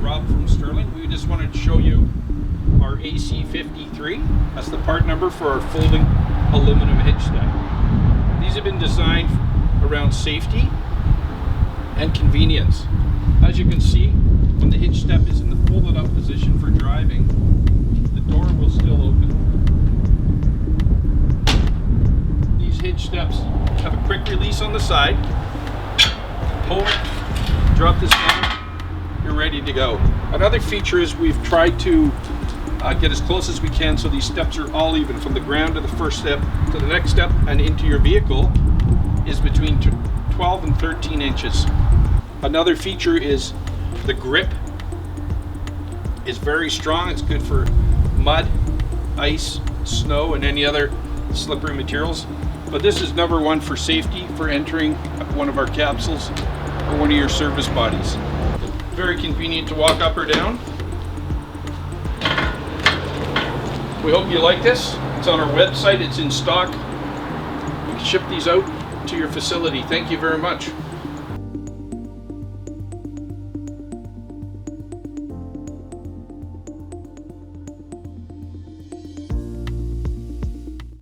Rob from Sterling. We just wanted to show you our AC53. That's the part number for our folding aluminum hitch step. These have been designed around safety and convenience. As you can see, when the hitch step is in the folded up position for driving, the door will still open. These hitch steps have a quick release on the side. Pull it, drop this down, you're ready to go. Another feature is we've tried to get as close as we can so these steps are all even, from the ground to the first step to the next step and into your vehicle is between 12 and 13 inches. Another feature is the grip is very strong. It's good for mud, ice, snow, and any other slippery materials. But this is number one for safety for entering one of our capsules or one of your service bodies. Very convenient to walk up or down. We hope you like this. It's on our website, it's in stock. We can ship these out to your facility. Thank you very much.